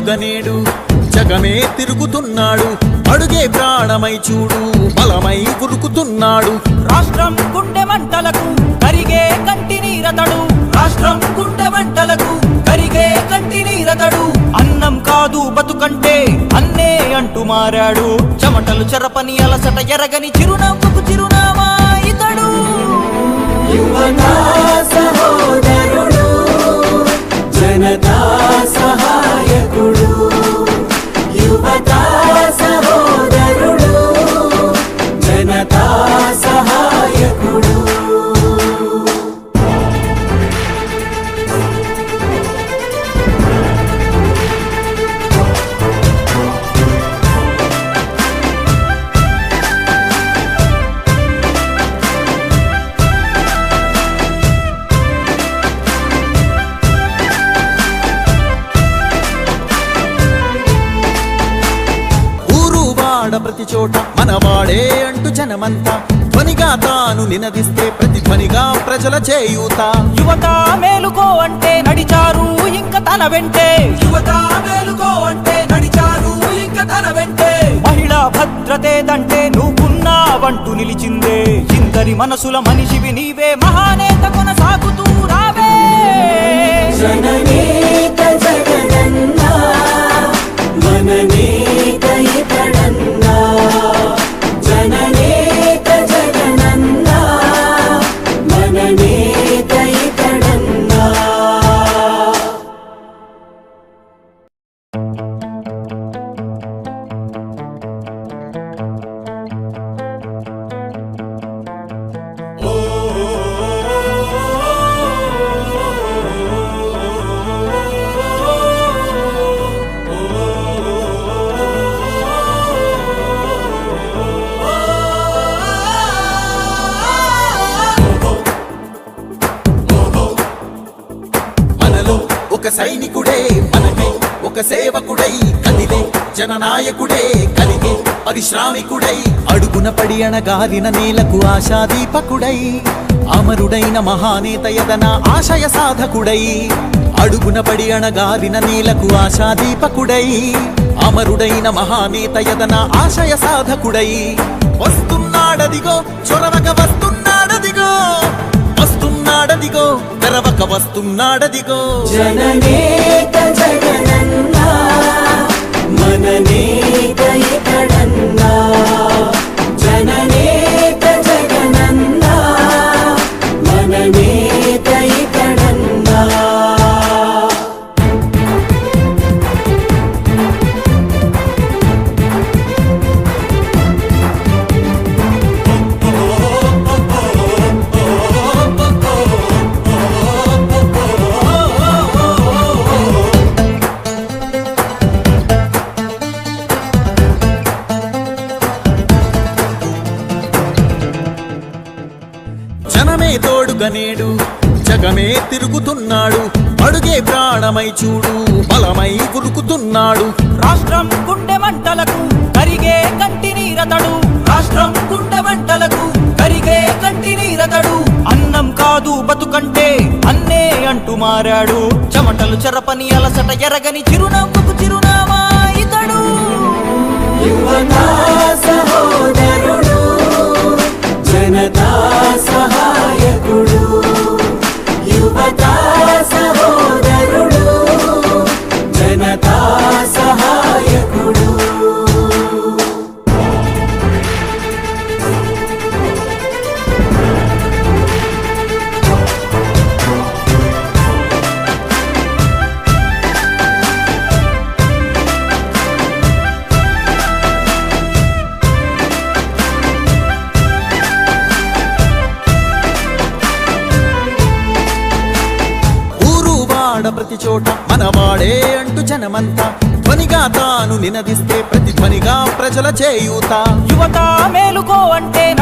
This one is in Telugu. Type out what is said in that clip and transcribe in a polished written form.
తోడుగా నేడు జగమే తిరుగుతున్నాడు. అడుగే ప్రాణమై చూడు బలమై ఉరుకుతున్నాడు. రాష్ట్రం గుండె మంటలకు కరిగే కంటి నీరతడు. రాష్ట్రం గుండె మంటలకు కరిగే కంటి నీరతడు. అన్నం కాదు బతుకంటే అన్నే అంటూ మారాడు. చెమటలు చెరపని అలసట ఎరగని చిరునవ్వుకు చిరునామా ఇతడు. యువతా సహోదరుడు, జనతా సహాయకుడు. యువతా సహోదరుడు, జనతా సహాయకుడు. ప్రతి చోట మనవాడే అంటూ జనమంతా ధ్వనిగా తాను నినదిస్తే ప్రతి ధ్వనిగా ప్రజల చేయూత. యువత మేలుకో అంటే నడిచారు ఇంక తన వెంటే. యువత మేలుకో అంటే నడిచారు ఇంక తన వెంటే. మహిళా భద్రతేదంటే నువ్వున్నావంటూ నిలిచిందే. ఇందరి మనసుల మనిషివి నీవే మహానేత కొనసాగుతూ రావే. జననేత జగనన్నా, మననేత ఇతడన్నా. జననేత జగనన్నా, మననేత ఇతడన్నా. ఒక సైనికుడే మనమే, ఒక సేవకుడై కదిలే జననాయకుడే కలిగే పరిశ్రామికుడై. అడుగున పడి అణగారిన నేలకు ఆశాదీపకుడై. అమరుడైన మహానేత యదన ఆశయ సాధకుడై. అడుగున పడి అణగారిన నేలకు ఆశాదీపకుడై. అమరుడైన మహానేత యదన ఆశయ సాధకుడై. వస్తున్నాడదిగో చొరవక వస్తున్నాడదిగో. వస్తున్నాడదిగో తెరవక వస్తున్నాడదిగో. జననేత జగనన్నా, మననేత ఇతడన్నా. జననేత జగనన్నా, మననేత ఇతడన్నా. జనమే తోడుగా నేడు జగమే తిరుగుతున్నాడు. అడుగే ప్రాణమై చూడు బలమై ఉరుకుతున్నాడు. రాష్ట్రం గుండె మంటలకు కరిగే కంటి నీరతడు. రాష్ట్రం గుండె మంటలకు కరిగే కంటి నీరతడు. అన్నం కాదు బతుకంటే అన్నే అంటూ మారాడు. చెమటలు చెరపని అలసట ఎరగని చిరునవ్వుకు చిరునామా ఇతడు. యువతా సహోదరుడు, జనతా సహాయకుడు. యువతా సహోదరుడు, జనతా సహాయకుడు. ప్రతి చోట మనవాడే అంటూ జనమంతా ధ్వనిగా తాను నినదిస్తే ప్రతి ధ్వనిగా ప్రజల చేయూత. యువత మేలుకో అంటే